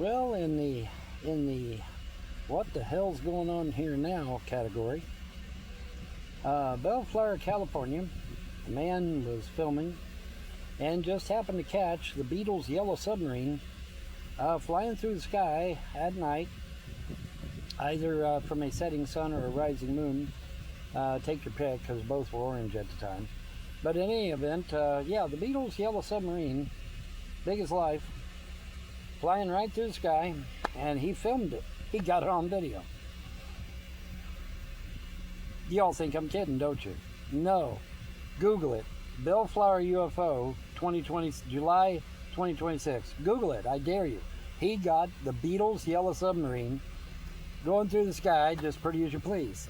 Well, in the what the hell's going on here now category, Bellflower, California, a man was filming and just happened to catch the Beatles' yellow submarine flying through the sky at night, either from a setting sun or a rising moon. Take your pick, because both were orange at the time. But in any event, yeah, the Beatles' yellow submarine, big as life, flying right through the sky, and he filmed it. He got it on video. Y'all think I'm kidding, don't you? No. Google it. Bellflower UFO 2020, July 2026. Google it. I dare you. He got the Beatles' yellow submarine going through the sky just pretty as you please.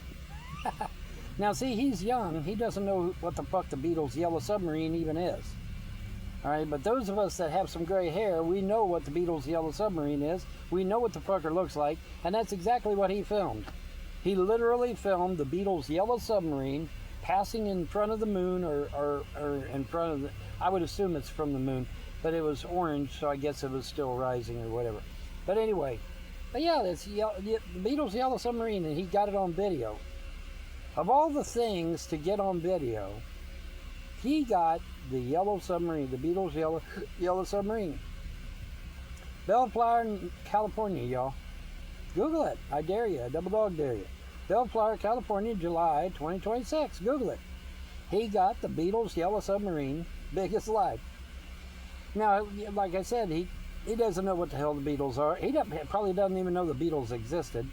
Now, see, he's young. He doesn't know what the fuck the Beatles' yellow submarine even is. All right, but those of us that have some gray hair, we know what the Beatles' yellow submarine is. We know what the fucker looks like, and that's exactly what he filmed. He literally filmed the Beatles' yellow submarine passing in front of the moon, or in front of the, I would assume it's from the moon, but it was orange, so I guess it was still rising or whatever. But anyway, but yeah, it's the Beatles' yellow submarine, and he got it on video. Of all the things to get on video, he got the yellow submarine, the Beatles' yellow submarine. Bellflower, California, y'all. Google it. I dare you. I double dog dare you. Bellflower, California, July 2026. Google it. He got the Beatles' yellow submarine, big as life. Now, like I said, he doesn't know what the hell the Beatles are. He probably doesn't even know the Beatles existed,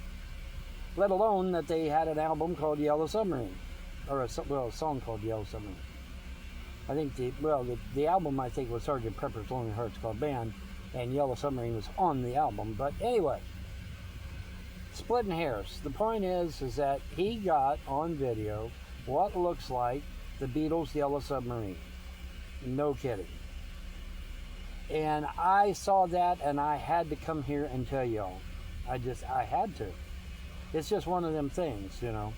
let alone that they had an album called Yellow Submarine, or a song called Yellow Submarine. I think the album, I think, was Sgt. Pepper's Lonely Hearts Club Band, and Yellow Submarine was on the album. But anyway, splitting hairs. The point is that he got on video what looks like the Beatles' yellow submarine. No kidding. And I saw that, and I had to come here and tell y'all. I had to. It's just one of them things, you know.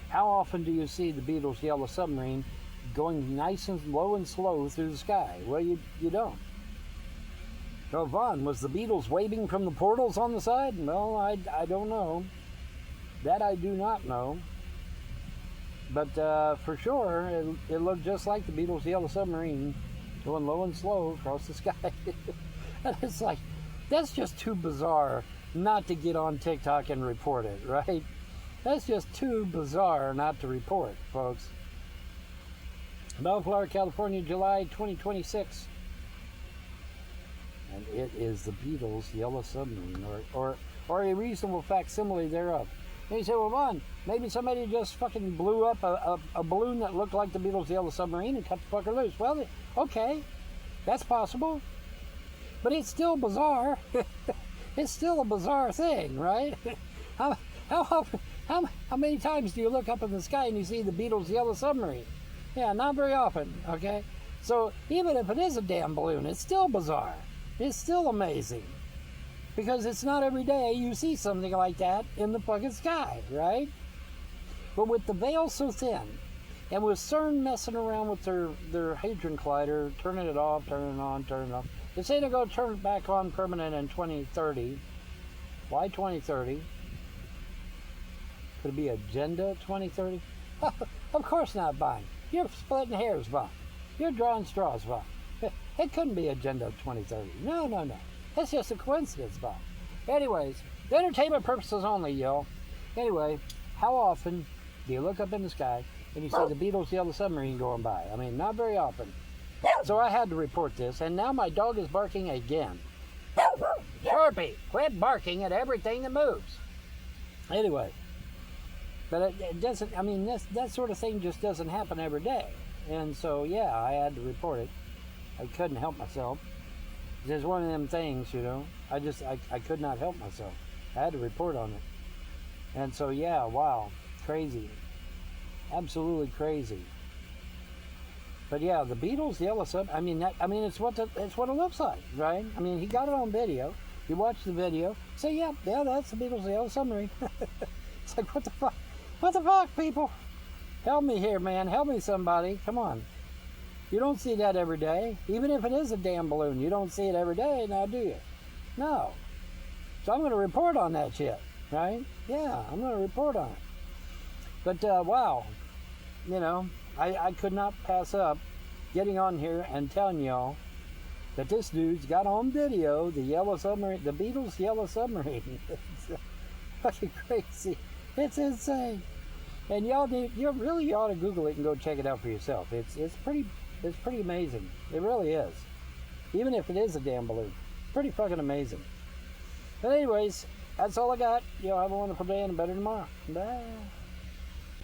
How often do you see the Beatles' yellow submarine going nice and low and slow through the sky? Well, you don't. So, Vaughn, was the Beatles waving from the portals on the side? Well, I don't know. That I do not know. But for sure, it looked just like the Beatles' yellow submarine going low and slow across the sky. And it's like, that's just too bizarre not to get on TikTok and report it, right? That's just too bizarre not to report, folks. Bellflower, California, July 2026. And it is the Beatles' yellow submarine, or a reasonable facsimile thereof. And you say, well, Vaughn, maybe somebody just fucking blew up a balloon that looked like the Beatles' yellow submarine and cut the fucker loose. Well, okay, that's possible. But it's still bizarre. It's still a bizarre thing, right? How many times do you look up in the sky and you see the Beatles' yellow submarine? Yeah, not very often, okay? So even if it is a damn balloon, it's still bizarre. It's still amazing. Because it's not every day you see something like that in the fucking sky, right? But with the veil so thin, and with CERN messing around with their Hadron Collider, turning it off, turning it on, turning it off, they say they're going to turn it back on permanent in 2030. Why 2030? Could it be Agenda 2030? Of course not, Vaughn. You're splitting hairs, Vaughn. You're drawing straws, Vaughn. It couldn't be Agenda 2030. No. That's just a coincidence, Vaughn. Anyways, entertainment purposes only, y'all. Anyway, how often do you look up in the sky and you see the Beatles' yellow submarine going by? I mean, not very often. So I had to report this, and now my dog is barking again. Sharpie, quit barking at everything that moves. Anyway, but it doesn't, I mean, that sort of thing just doesn't happen every day. And so, yeah, I had to report it. I couldn't help myself. It's one of them things, you know. I could not help myself. I had to report on it. And so, yeah, wow, crazy. Absolutely crazy. But yeah, the Beatles' yellow sub. It's what it looks like, right? I mean, he got it on video. You watch the video, say, yeah, that's the Beatles' yellow submarine. It's like, what the fuck? What the fuck, people? Help me here, man. Help me, somebody. Come on. You don't see that every day. Even if it is a damn balloon, you don't see it every day, now do you? No. So I'm going to report on that shit, right? Yeah, I'm going to report on it. But wow, you know, I could not pass up getting on here and telling y'all that this dude's got on video the yellow submarine, the Beatles' yellow submarine. It's fucking crazy. It's insane. And you really ought to Google it and go check it out for yourself. It's pretty amazing. It really is. Even if it is a damn balloon, pretty fucking amazing. But anyways, that's all I got. Y'all have a wonderful day and a better tomorrow. Bye.